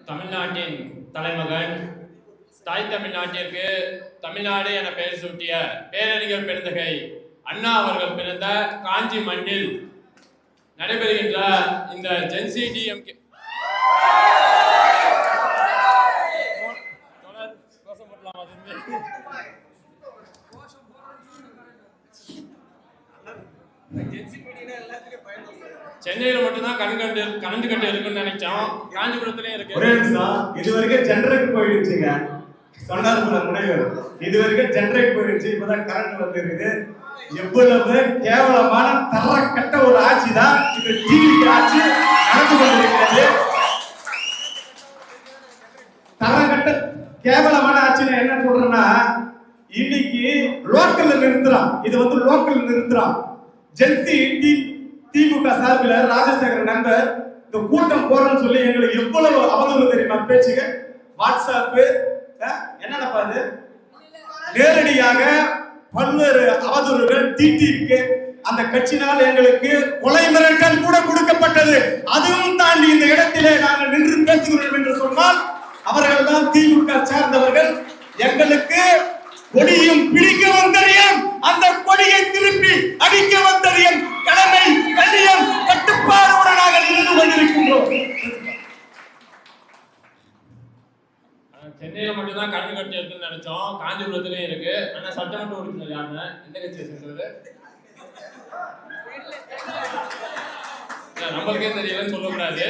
தமிழ்நாட்டின் தலைமகன், தாய் தமிழ்நாட்டிற்கு தமிழ்நாடு என பெயர் சூட்டிய பேரறிஞர் பெருந்தகை அண்ணா அவர்கள் பிறந்த காஞ்சி மண்ணில் நடைபெறுகின்ற இந்த ஜென்சி டிஎம்கே சென்னையில மட்டும்தான் கரண்ட் கட்டு இருக்குன்னு நினைச்சோம். காஞ்சிபுரத்துலயும் இருக்கு. ஒரே நிமிஷம், இது வரைக்கும் ஜெனரேட் போயிடுச்சுங்க. சொன்னார்ல முனைவர், இது வரைக்கும் ஜெனரேட் போயிடுச்சு, இப்பதான் கரண்ட் வந்து இருக்குது. எவ்வளவு கேவலமான தரக்கட்ட ஒரு ஆட்சி தான் இது டிவி ஆட்சி நடந்து கொண்டிருக்கிறது. தரக்கட்ட கேவலமான ஆட்சியில என்ன சொல்றேன்னா, இன்னைக்கு லோக்கல்ல நிறுத்துறான். இது வந்து லோக்கல் நிறுத்துறான். ஜென்சி திமுக சார்பில் ராஜசேகர் நண்பர் இந்த கூட்டம் போறன்னு சொல்லி எங்களுக்கு எவ்வளவு அவதூறு தெரியுமா பேச்சுங்க. வாட்ஸ்அப் என்னப்பா அது, நேரடியாக பல்வேறு அவதூறுகள் தீட்டி இருக்கு. அந்த கட்சியினால் எங்களுக்கு கொலை மிரட்டல் கூட கொடுக்கப்பட்டது. அதுவும் தாண்டி இந்த இடத்திலே நாங்கள் நின்று பேசுகிறோம் என்று சொன்னால் அவர்கள் தான் திமுக சார்ந்தவர்கள். எங்களுக்கு கொடியும் பிடிக்கவும் தெரியும், அந்த கொடியை திருப்பி அடிக்கவும் தெரியும். கடமை கண்ணியம் கட்டுப்பாடோடு நாங்கள் இருந்து கொண்டிருக்கின்றோம். சென்னையில மட்டும்தான் கரண்ட் கட்டு இருக்குன்னு நினைச்சோம். காஞ்சிபுரத்துலயும் இருக்கு. ஆனா சட்டமன்ற உறுப்பினர் யாருன்னு எந்த கட்சியை சேர்ந்தது நம்மளுக்கே தெரியலன்னு சொல்லக்கூடாது.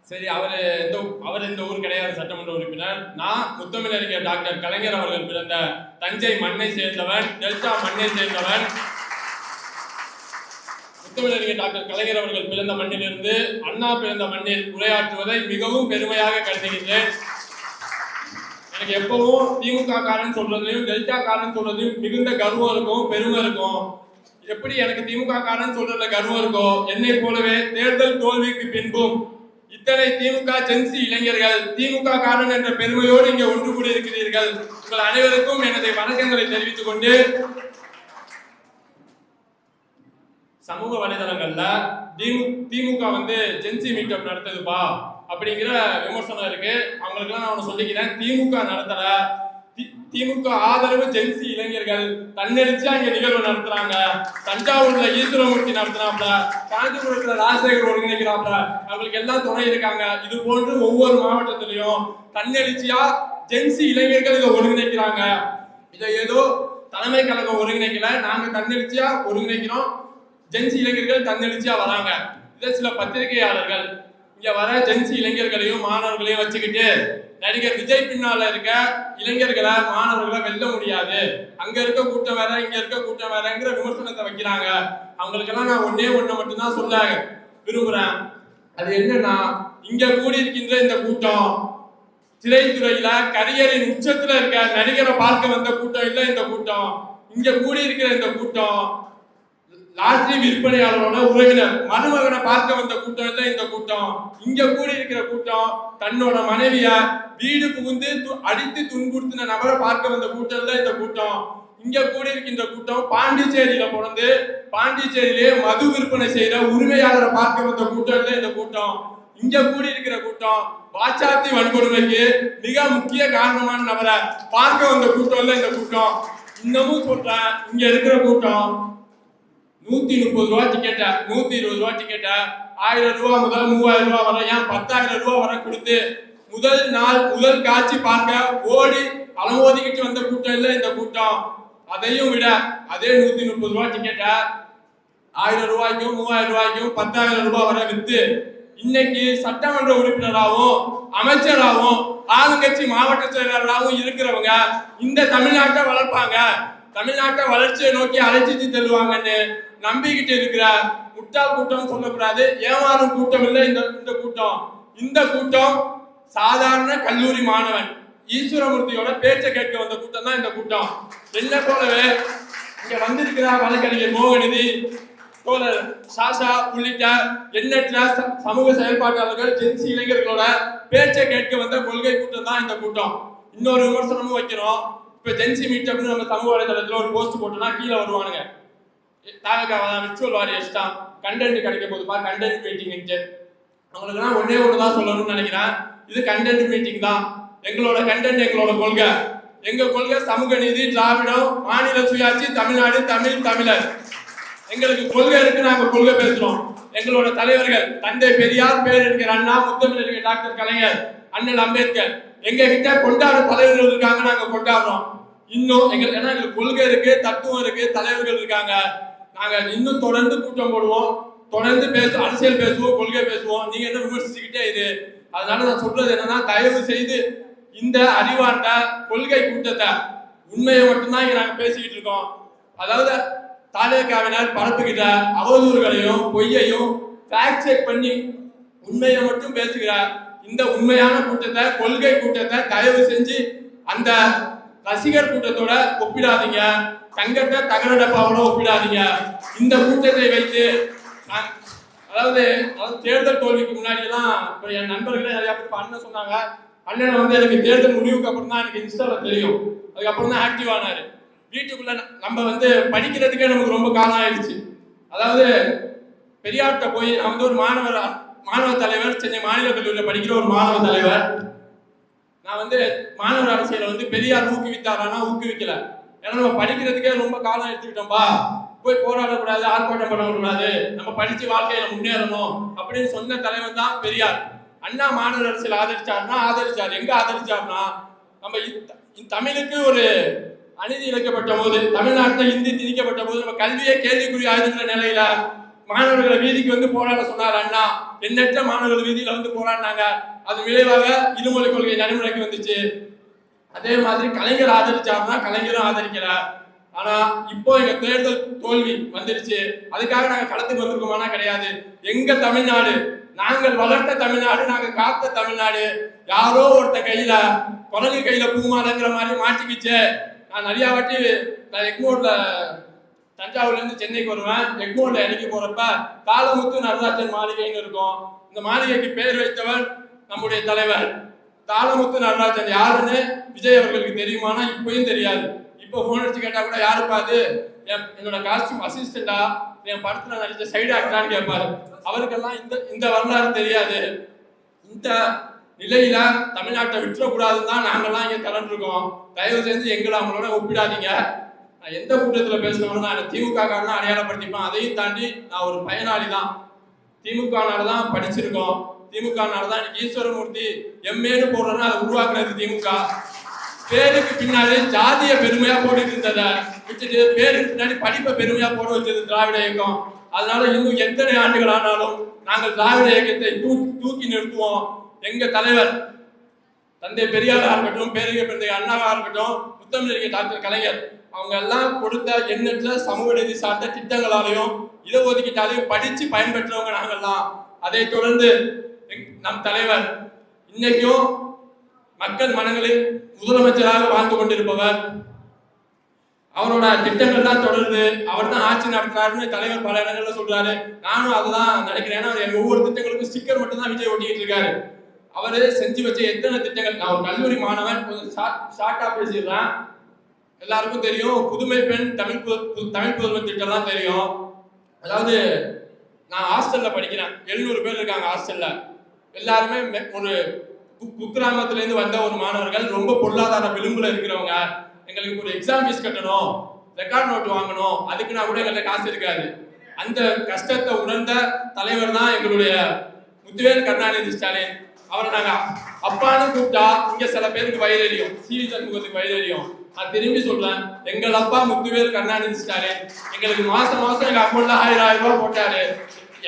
சரி, அவர் இந்த ஊர் கிடையாது சட்டமன்ற உறுப்பினர். நான் முத்தமிழறிஞர் டாக்டர் கலைஞர் அவர்கள் பிறந்த தஞ்சை மண்ணை சேர்ந்தவன், டெல்டா மண்ணை சேர்ந்தவன். முத்தமிழறிஞர் டாக்டர் கலைஞர் அவர்கள் பிறந்த மண்ணிலிருந்து அண்ணா பிறந்த மண்ணில் உரையாற்றுவதை மிகவும் பெருமையாக கருதுகின்றேன். எனக்கு எப்பவும் திமுக காரன் சொல்றதையும் டெல்டா காரன் சொல்றதையும் மிகுந்த கர்வம் இருக்கும், பெருமை இருக்கும். எப்படி எனக்கு திமுக காரன் சொல்றதுல கர்வம் இருக்கோ, என்னை போலவே தேர்தல் தோல்விக்கு பின்பும் இத்தனை திமுக ஜென்சி இளைஞர்கள் திமுக காரன் என்ற பெருமையோடு இங்கே ஒன்று கூடி இருக்கிறீர்கள். உங்கள் அனைவருக்கும் எனது வணக்கங்களை தெரிவித்துக் கொண்டு, சமூக வலைதளங்கள்ல திமுக வந்து ஜென்சி மீட்டப் நடத்துதுப்பா அப்படிங்கிற விமர்சனம் இருக்கு. அவங்களுக்கு எல்லாம் நான் சொல்லிக்கிறேன், திமுக நடத்தல. திமுக ஆதரவு ஜென்சி இளைஞர்கள் தன்னெழுச்சியா இங்க நிகழ்வு நடத்துறாங்க. தஞ்சாவூர்ல ஈஸ்வரமூர்த்தி நடத்துறாப்ல, காஞ்சிபுரத்துல ராஜசேகர் ஒருங்கிணைக்கிறாப்ல, அவங்களுக்கு எல்லாம் துணை இருக்காங்க. இது போன்று ஒவ்வொரு மாவட்டத்திலையும் தன்னெழுச்சியா ஜென்சி இளைஞர்கள் இதை ஒருங்கிணைக்கிறாங்க. இதை ஏதோ தலைமை கழகம் ஒருங்கிணைக்கல, நாங்க தன்னெழுச்சியா ஒருங்கிணைக்கிறோம். ஜென்சி இளைஞர்கள் தன்னெழுச்சியா வராங்க. இதை சில பத்திரிகையாளர்கள் இங்க வர ஜென்சி இளைஞர்களையும் மாணவர்களையும் வச்சுக்கிட்டு நடிகர் விஜய் பின்னால இருக்க இளைஞர்களை மாணவர்களை வெல்ல முடியாது, அங்க இருக்க கூட்டம் வேற இங்க இருக்க கூட்டம் வேறங்கிற விமர்சனத்தை வைக்கிறாங்க. அவங்களுக்கெல்லாம் நான் ஒன்னே மட்டும்தான் சொல்ல விரும்புறேன். அது என்னன்னா, இங்க கூடி இருக்கின்ற இந்த கூட்டம் திரைத்துறையில கரியரின் உச்சத்துல இருக்க நடிகரை பார்க்க வந்த கூட்டம் இல்ல. இந்த கூட்டம், இங்க கூடி இருக்கிற இந்த கூட்டம் லாட்டரி விற்பனையாளரோட உறவினர் மருமகனை பார்க்க வந்த கூட்டம் இல்ல. இந்த கூட்டம், இங்க கூடி இருக்கிற கூட்டம் தன்னோட மனைவிய வீடு புகுந்து அடித்து துன்புறுத்தின நபரை பார்க்க வந்த கூட்டம் இல்ல. இந்த கூட்டம், இங்க கூடி இருக்கின்ற கூட்டம் பாண்டிச்சேரியில பிறந்து பாண்டிச்சேரியிலே மது விற்பனை செய்யற உரிமையாளரை பார்க்க வந்த கூட்டம் இல்ல. இந்த கூட்டம், இங்க கூடி இருக்கிற கூட்டம் வாச்சாத்தி வன்கொடுமைக்கு மிக முக்கிய காரணமான நபரை பார்க்க வந்த கூட்டம் இல்ல. இந்த கூட்டம், இன்னமும் சொல்றேன், இங்க இருக்கிற கூட்டம் 130 ரூபா டிக்கெட்ட 120 ரூபா டிக்கெட்ட 1000 ரூபா முதல் 3000 ரூபா வரை, ஏன் 10,000 ரூபா வரை கொடுத்து முதல் நாள் முதல் காட்சி பார்க்க ஓடி அலமோதிக்கிட்டு வந்த கூட்டம் இல்ல. இந்த கூட்டம், அதையும் விட அதே 130 ரூபா டிக்கெட்ட 1000 ரூபாய்க்கும் 3000 ரூபாய்க்கும் 10,000 ரூபாய் வரை வித்து இன்னைக்கு சட்டமன்ற உறுப்பினராகவும் அமைச்சராகவும் ஆளுங்கட்சி மாவட்ட செயலாளராகவும் இருக்கிறவங்க இந்த தமிழ்நாட்டை வளர்ப்பாங்க, தமிழ்நாட்டை வளர்ச்சியை நோக்கி அழைச்சிட்டு செல்வாங்கன்னு நம்பிக்கிட்டு இருக்கிற முட்டாள் கூட்டம் சொல்லக்கூடாது. ஏமாறும் கூட்டம் இல்லை இந்த கூட்டம். இந்த கூட்டம் சாதாரண கல்லூரி மாணவன் ஈஸ்வரமூர்த்தியோட பேச்சை கேட்க வந்த கூட்டம் தான் இந்த கூட்டம். என்ன போலவே இங்க வந்திருக்கிற வழக்கறிஞர் மோகநிதி, தோழர் சாஷா உள்ளிட்ட எண்ணற்ற சமூக செயல்பாட்டாளர்கள் ஜென்சி இளைஞர்களோட பேச்சை கேட்க வந்த கொள்கை கூட்டம் தான் இந்த கூட்டம். இன்னொரு விமர்சனமும் வைக்கிறோம். இப்ப ஜென்சி மீட்டப்னு நம்ம சமூக வலைதளத்துல ஒரு போஸ்ட் போட்டோம்னா கீழே வருவானுங்க, விர்ச்சுவல் வாரியர்ஸ் தான் கண்டென்ட் கிடைக்க போகுதுப்பா, கண்டென்ட் மீட்டிங்ட்டு. அவங்களுக்குலாம் ஒன்னே ஒண்ணுதான் சொல்லணும்னு நினைக்கிறேன். இது கண்டென்ட் மீட்டிங் தான். எங்களோட கண்டென்ட் எங்களோட கொள்கை. எங்க கொள்கை சமூக நீதி, திராவிடம், மாநில சுயாட்சி, தமிழ்நாடு, தமிழர். எங்களுக்கு கொள்கை இருக்கு, நாங்க கொள்கை பேசுறோம். எங்களோட தலைவர்கள் தந்தை பெரியார், பேரறிஞர் அண்ணா, முத்தமிழறிஞர் டாக்டர் கலைஞர், அண்ணல் அம்பேத்கர், எங்க கிட்ட கொண்டாட தலைவர்கள் இருக்காங்க, நாங்க கொண்டாடுறோம். இன்னும் எங்களுக்கு கொள்கை இருக்கு, தத்துவம் இருக்கு, தலைவர்கள் இருக்காங்க. நாங்க இன்னும் தொடர்ந்து கூட்டம் போடுவோம், தொடர்ந்து அரசியல் பேசுவோம், கொள்கை பேசுவோம். நீங்க என்ன விமர்சிச்சுக்கிட்டே இது. அதனால நான் சொல்றது என்னன்னா, தயவு செய்து இந்த அறிவார்ந்த கொள்கை கூட்டத்தை உண்மையை மட்டும்தான் இங்க நாங்க பேசிக்கிட்டு இருக்கோம். அதாவது தாலேகாவினர் பரப்புகிற அவதூறுகளையும் பொய்யையும் ஃபேக்ட் செக் பண்ணி உண்மையை மட்டும் பேசுகிற இந்த உண்மையான கூட்டத்தை, கொள்கை கூட்டத்தை தயவு செஞ்சு அந்த ரசிகர் கூட்டத்தோட ஒப்பிடாதீங்க. தங்கத்தை தகர டப்பாவோட ஒப்பிடாதீங்க. இந்த கூட்டத்தை வைத்து அதாவது தேர்தல் தோல்விக்கு முன்னாடி எல்லாம் என் நண்பர்களே நிறைய பேர் அண்ணன் சொன்னாங்க. அண்ணனை வந்து எனக்கு தேர்தல் முடிவுக்கு அப்புறம் தான் எனக்கு இன்ஸ்டால தெரியும். அதுக்கப்புறம் தான் ஆக்டிவ் ஆனாரு. வீட்டுக்குள்ள நம்ம வந்து படிக்கிறதுக்கே நமக்கு ரொம்ப காலம் ஆயிடுச்சு. அதாவது பெரியார்கிட்ட போய் நான் வந்து ஒரு மாணவ தலைவர், சென்னை மாநில கல்லூரியில் படிக்கிற ஒரு மாணவ தலைவர். நான் வந்து மாணவர் அரசியலை வந்து பெரியார் ஊக்குவித்தாரானா ஊக்குவிக்கல. ஏன்னா நம்ம படிக்கிறதுக்கே ரொம்ப காலம் எடுத்துக்கிட்டோம்பா, போய் போராடக்கூடாது, ஆர்ப்பாட்டம் பண்ணக்கூடாது, நம்ம படிச்சு வாழ்க்கையில முன்னேறணும் அப்படின்னு சொன்ன தலைவர் தான் பெரியார். அண்ணா மாணவர் அரசியல் ஆதரிச்சார். எங்க ஆதரிச்சார்னா, நம்ம தமிழுக்கு ஒரு அநீதி இழைக்கப்பட்ட போது, தமிழ்நாட்டில் இந்தி திணிக்கப்பட்ட போது, நம்ம கல்வியே கேள்விக்குறி ஆயிருக்கிற நிலையில மாணவர்களை வீதிக்கு வந்து போராட சொன்னார் அண்ணா. எண்ணற்ற மாணவர்கள் வீதியில வந்து போராடினாங்க. அது விளைவாக இருமொழி கொள்கை நடைமுறைக்கு வந்துச்சு. அதே மாதிரி கலைஞர் ஆதரிச்சார்னா கலைஞரும் ஆதரிக்கிறார். ஆனா இப்போ எங்க தேர்தல் தோல்வி வந்துருச்சு. அதுக்காக நாங்க களத்துக்கு வந்திருக்கோமானா கிடையாது. எங்க தமிழ்நாடு, நாங்கள் வளர்த்த தமிழ்நாடு, நாங்க காத்த தமிழ்நாடு யாரோ ஒருத்த கையில குரங்கு கையில பூமாலைங்கிற மாதிரி மாட்டிக்கிச்சு. நான் நிறைய வாட்டி எக்மோர்ல தஞ்சாவூர்ல இருந்து சென்னைக்கு வருவேன். எக்மோர்ல இறங்கி போறப்ப தாளமுத்து நடராஜன் மாளிகைன்னு இருக்கும். இந்த மாளிகைக்கு பேர் வைத்தவர் நம்முடைய தலைவர் தாளமுத்து நடராஜன். யாருன்னு விஜய் அவர்களுக்கு தெரியுமானா இப்பயும் தெரியாது. இப்போ போன் அடிச்சு கேட்டா கூட யாருப்பா அது, என்னோட காஸ்டியூம் அசிஸ்டண்டா, என் படத்துல நடிச்ச சைடு ஆக்டரான்னு கேட்பாரு. அவருக்கெல்லாம் இந்த வரலாறு தெரியாது. இந்த நிலையில தமிழ்நாட்டை விட்டுறக்கூடாதுன்னு தான் நாங்கெல்லாம் இங்க கலந்துருக்கோம். தயவு செஞ்சு எங்களை அவங்களோட ஒப்பிடாதீங்க. நான் எந்த கூட்டத்துல பேசணும்னா நான் திமுக காரனா அடையாளப்படுத்திப்பேன். அதையும் தாண்டி நான் ஒரு பயனாளி தான். திமுகனால தான் படிச்சிருக்கோம். திமுகனால தான் ஈஸ்வரமூர்த்தி எம்ஏன்னு போடுறோன்னா அதை உருவாக்குறது திமுக. பேருக்கு பின்னாடி ஜாதிய பெருமையா போட்டுட்டு இருந்ததை விட்டுட்டு பேருக்கு பின்னாடி படிப்பை பெருமையா போட வச்சது திராவிட இயக்கம். அதனால இன்னும் எத்தனை ஆண்டுகள் ஆனாலும் நாங்கள் திராவிட இயக்கத்தை தூக்கி நிறுத்துவோம். எங்க தலைவர் தந்தை பெரியாரா இருக்கட்டும், பேரறிஞர் அண்ணாவா இருக்கட்டும், முத்தமிழறிஞர் டாக்டர் கலைஞர், அவங்க எல்லாம் கொடுத்த எண்ணற்ற சமூக நீதி சார்ந்த திட்டங்களாலையும் இடஒதுக்கீட்டாலையும் படிச்சு பயன்பெற்றவங்க நாங்கள்லாம். அதை தொடர்ந்து நம் தலைவர் இன்னைக்கும் மக்கள் மனங்களில் முதலமைச்சராக வாழ்ந்து கொண்டிருப்பவர். அவரோட திட்டங்கள் தான் தொடருது. அவர் தான் ஆட்சி நடத்துறாருன்னு தலைவர் பல இடங்கள்ல சொல்றாரு. நானும் அதுதான் நினைக்கிறேன். ஏன்னா ஒவ்வொரு திட்டங்களுக்கும் ஸ்டிக்கர் மட்டும் தான் விஜய் ஒட்டிக்கிட்டு இருக்காரு. அவரு செஞ்சு வச்ச எத்தனை திட்டங்கள். நான் ஒரு கல்லூரி மாணவன், கொஞ்சம் ஷார்ட்டா பேசிடுறேன். எல்லாருக்கும் தெரியும் புதுமை பெண் தமிழ் புதல்வன் திட்டம் தான் தெரியும். அதாவது நான் ஹாஸ்டல்ல படிக்கிறேன். 700 பேர் இருக்காங்க ஹாஸ்டல்ல. எல்லாருமே ஒரு குக்கிராமத்துல இருந்து வந்த ஒரு மாணவர்கள், ரொம்ப பொருளாதார விளிம்புல இருக்கிறவங்க. எங்களுக்கு ஒரு எக்ஸாம் ஃபீஸ் கட்டணும், ரெக்கார்ட் நோட் வாங்கணும், அதுக்கு நான் கூட எங்களுக்கு காசு இருக்காது. அந்த கஷ்டத்தை உணர்ந்த தலைவர் தான் எங்களுடைய முத்துவேல் கருணாநிதி ஸ்டாலின். அவரை நாங்க அப்பான்னு கூப்பிட்டா இங்க சில பேருக்கு வயதறியும், சிவி சண்முகத்துக்கு வயதறியும். நான் திரும்பி சொல்றேன், எங்கள் அப்பா முத்துவேல் கருணாநிதி ஸ்டாலின் எங்களுக்கு மாசம் எங்க அக்கௌண்ட்ல 1000 ரூபாய் போட்டாரு.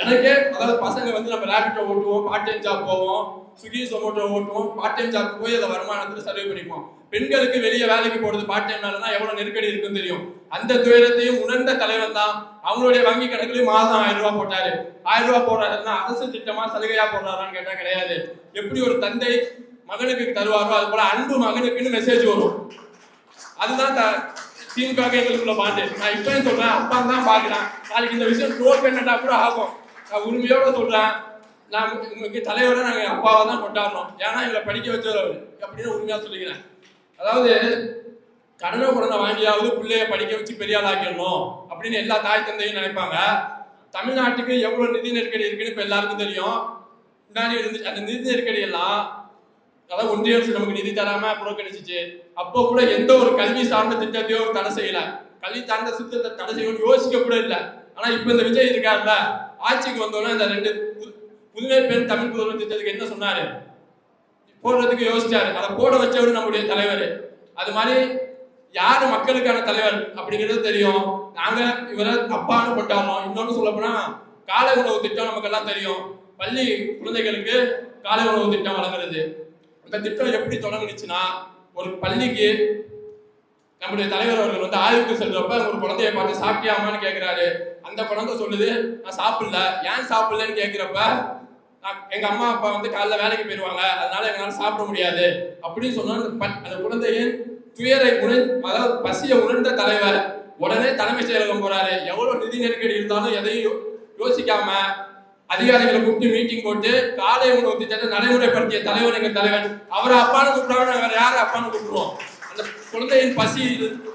எனக்கே அதாவது பசங்க வந்து நம்ம ரேபிட்டோ ஓட்டுவோம், பார்ட் டைம் ஜாப் போவோம், ஸ்விக்கி சொமோட்டோ ஓட்டுவோம், பார்ட் டைம் ஜாப் போய் அதை வருமானத்துல செலவு பண்ணிப்போம். பெண்களுக்கு வெளியே வேலைக்கு போறது பார்ட் டைம்னாலதான் எவ்வளவு நெருக்கடி இருக்குன்னு தெரியும். அந்த துயரத்தையும் உணர்ந்த தலைவர் தான் அவங்களுடைய வங்கி கணக்குலயும் மாதம் 1000 ரூபாய் போட்டாரு. 1000 ரூபாய் போடுறாருன்னா அரசு திட்டமா சலுகையா போடுறாரான்னு கேட்டா கிடையாது. எப்படி ஒரு தந்தை மகனுக்கு தருவாரோ அது போல அன்பு மகனுக்குன்னு மெசேஜ் வரும். அதுதான் திமுக எங்களுக்குள்ள பாண்டு. நான் இப்பயும் சொல்றேன், அப்பா தான் பாக்குறேன். நாளைக்கு இந்த விஷயம் ட்ரோல் பண்ணா கூட ஆகும். நான் உரிமையோட சொல்றேன், நான் உங்களுக்கு தலைவரை நாங்க அப்பாவை தான் கொண்டாடுறோம். ஏன்னா எங்களை படிக்க வச்சவர் அவரு அப்படின்னு உரிமையா சொல்லிக்கிறேன். அதாவது கடனை வாங்கியாவது பிள்ளைய படிக்க வச்சு பெரிய ஆள் ஆக்கிடணும் அப்படின்னு எல்லா தாய் தந்தையும் நினைப்பாங்க. தமிழ்நாட்டுக்கு எவ்வளவு நிதி நெருக்கடி இருக்குன்னு இப்ப எல்லாருக்கும் தெரியும். முன்னாடி இருந்துச்சு அந்த நிதி நெருக்கடி எல்லாம், அதாவது ஒன்றிய அரசு நமக்கு நிதி தராம புறக்கணிச்சிச்சு. அப்போ கூட எந்த ஒரு கல்வி சார்ந்த திட்டத்தையோ தடை செய்யல, கல்வி சார்ந்த திட்டத்தை தடை செய்யணும்னு யோசிக்க கூட இல்லை. ஆனா இப்ப இந்த விஜய் இருக்காருல்ல, ஆட்சிக்கு வந்தோடனே இந்த 2 புதுமை பெண் தமிழ் புதல்வர் திட்டத்துக்கு என்ன சொன்னாரு, போடுறதுக்கு யோசிச்சாரு. அதை போட வச்சவரு நம்முடைய தலைவர். அது மாதிரி யாரு மக்களுக்கான தலைவர் அப்படிங்கிறது தெரியும். நாங்க இவரை அப்பான்னு கொண்டாடுறோம். இன்னொன்னு சொல்ல போனா காலை உணவு திட்டம் நமக்கு எல்லாம் தெரியும். பள்ளி குழந்தைகளுக்கு காலை உணவு திட்டம் வழங்குறது. அந்த திட்டம் எப்படி தொடங்குச்சுன்னா, ஒரு பள்ளிக்கு நம்முடைய தலைவர் அவர்கள் வந்து ஆய்வுக்கு செல்றப்ப ஒரு குழந்தைய பார்த்து சாப்பிட்டியாமான்னு கேட்கிறாரு. அந்த குழந்தை சொல்லுது, நான் சாப்பிடல. ஏன் சாப்பிடலன்னு கேட்கிறப்ப, எங்க அம்மா அப்பா வந்து காலைல வேலைக்கு போயிடுவாங்க, அதனால எங்களால சாப்பிட முடியாது அப்படின்னு சொன்னா, அந்த குழந்தையின் துயரை அதாவது பசியை உணர்ந்த தலைவர் உடனே தலைமைச் செயலகம் போறாரு. எவ்வளவு நிதி நெருக்கடி இருந்தாலும் எதையும் யோசிக்காம அதிகாரிகளை கூப்பிட்டு மீட்டிங் போட்டு காலை உணவு திட்டத்தை நடைமுறைப்படுத்திய தலைவர் எங்க தலைவர். அவரை அப்பான்னு கூப்பிடாம வேற யாரும் அப்பான்னு கூப்பிடுவோம். அந்த குழந்தையின் பசி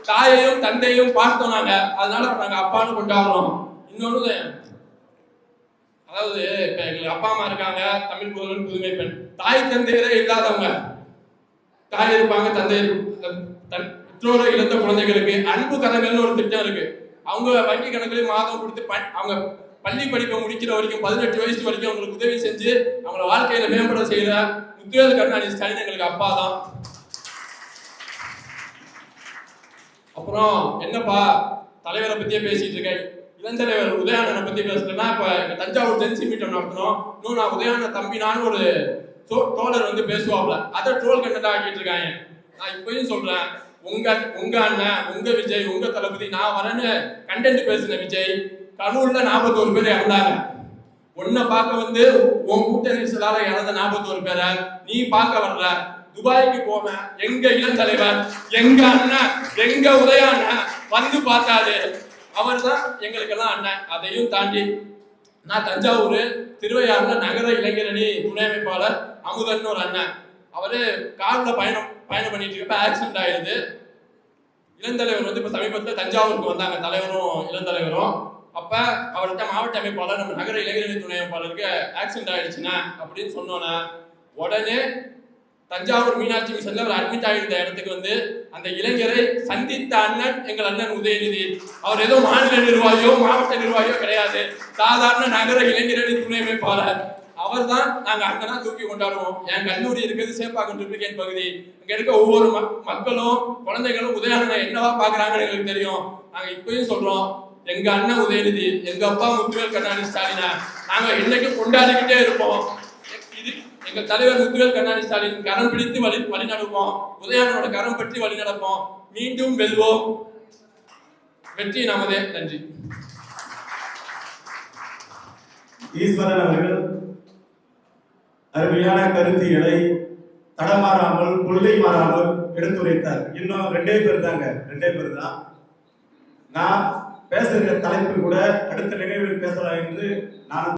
தாயையும் தந்தையும் பார்த்தோம் நாங்க, அதனால நாங்க அப்பான்னு கொண்டாடுறோம். இன்னொன்னு, அதாவது இப்ப எங்களுக்கு அப்பா அம்மா இருக்காங்க, தமிழ் புதல்வன் புதுமை பெண். தாய் தந்தையரே இல்லாதவங்க, தாய் இருப்பாங்க, தந்தை பெற்றோரை இழந்த குழந்தைகளுக்கு அன்பு கதங்கள்னு ஒரு திட்டம் இருக்கு. அவங்க வங்கி கணக்குல மாதம் கொடுத்து அவங்க பள்ளி படிப்பை முடிக்கிற வரைக்கும் 18 வயசு வரைக்கும் அவங்களுக்கு உதவி செஞ்சு அவங்கள வாழ்க்கையில மேம்பட செய்யற முத்துவேல் கருணாநிதி ஸ்டாலின் எங்களுக்கு அப்பா தான். அப்புறம் என்னப்பா தலைவரை பத்தியே பேசிட்டு இருக்கேன், இளந்தலைவர் உதயானனை பத்தி பேசுறேன்னா, இப்ப தஞ்சாவூர் ஜென்சி மீட்டம் நடத்தணும். இன்னும் நான் உதயான தம்பினான்னு ஒரு தோழர் வந்து பேசுவாப்ல, அதை ட்ரோல் கண்டென்ட் ஆக்கிட்டு இருக்காங்க. நான் இப்பயும் சொல்றேன், உங்க அண்ணன், உங்க விஜய், உங்க தளபதி நான் வரேன்னு கண்டென்ட் பேசுன விஜய் கரூர்ல 41 பேர் இறந்தாங்க. உன்னை பார்க்க வந்து உன் கூட்டணி சொல்லாத இறந்த 41 பேரை நீ பார்க்க வரல. துபாய்க்கு போவேன், எங்க இளந்தலைவர், எங்க அண்ணன், எங்க உதயான வந்து பார்த்தாரு. அவர் தான் எங்களுக்கெல்லாம் அண்ணன். அதையும் தாண்டி நான் தஞ்சாவூர் திருவையாறுல நகர இளைஞரணி துணை அமைப்பாளர் அமுதன் ஒரு அண்ணன். அவரு கார்ல பயணம் பண்ணிட்டு இருக்கப்ப ஆக்சிடென்ட் ஆயிடுது. இளந்தலைவர் வந்து இப்ப சமீபத்தில் தஞ்சாவூருக்கு வந்தாங்க, தலைவரும் இளந்தலைவரும். அப்ப அவர்கிட்ட மாவட்ட அமைப்பாளர், நம்ம நகர இளைஞரணி துணை அமைப்பாளருக்கு ஆக்சிடென்ட் ஆயிடுச்சுன்னா அப்படின்னு சொன்னோன்னா, உடனே தஞ்சாவூர் மீனாட்சி மிஷன்ல அவர் அட்மிட் ஆகிருந்த இடத்துக்கு வந்து அந்த இளைஞரை சந்தித்த அண்ணன் எங்கள் அண்ணன் உதயநிதி. அவர் ஏதோ மாநில நிர்வாகியோ மாவட்ட நிர்வாகியோ கிடையாது, சாதாரண நகர இளைஞரணி துணை அமைப்பாளர். அவர் தான் நாங்க அங்கனா தூக்கி கொண்டாடுவோம். என் கல்லூரி இருக்கிறது சேப்பாக்கம் ட்ரிப்ளிகேட் பகுதி. இங்க இருக்க ஒவ்வொரு மக்களும் குழந்தைகளும் உதயானனை என்னவா பாக்குறாங்கன்னு எங்களுக்கு தெரியும். நாங்க இப்பயும் சொல்றோம், எங்க அண்ணன் உதயநிதி, எங்க அப்பா முத்துவேல் கருணாநிதி ஸ்டாலினை நாங்க இன்னைக்கு கொண்டாடிக்கிட்டே இருப்போம். இது எங்க தலைவர் முத்துவேல் கருணாநிதி ஸ்டாலின் கரம் பிடித்து வழி நடப்போம். உதயானனோட கரம் பற்றி வழி நடப்போம். மீண்டும் வெல்வோம். வெற்றி நமதே. நன்றி. ஈஸ்வரன் அவர்கள் அருமையான கருத்தியலை தடமாறாமல் கொள்ளை மாறாமல் எடுத்துரைத்தார். இன்னும் 2 பேர் தாங்க, 2 பேர் தான். நான் பேசுகிற தலைப்பு கூட அடுத்த நிகழ்வில் பேசலாம் என்று நான்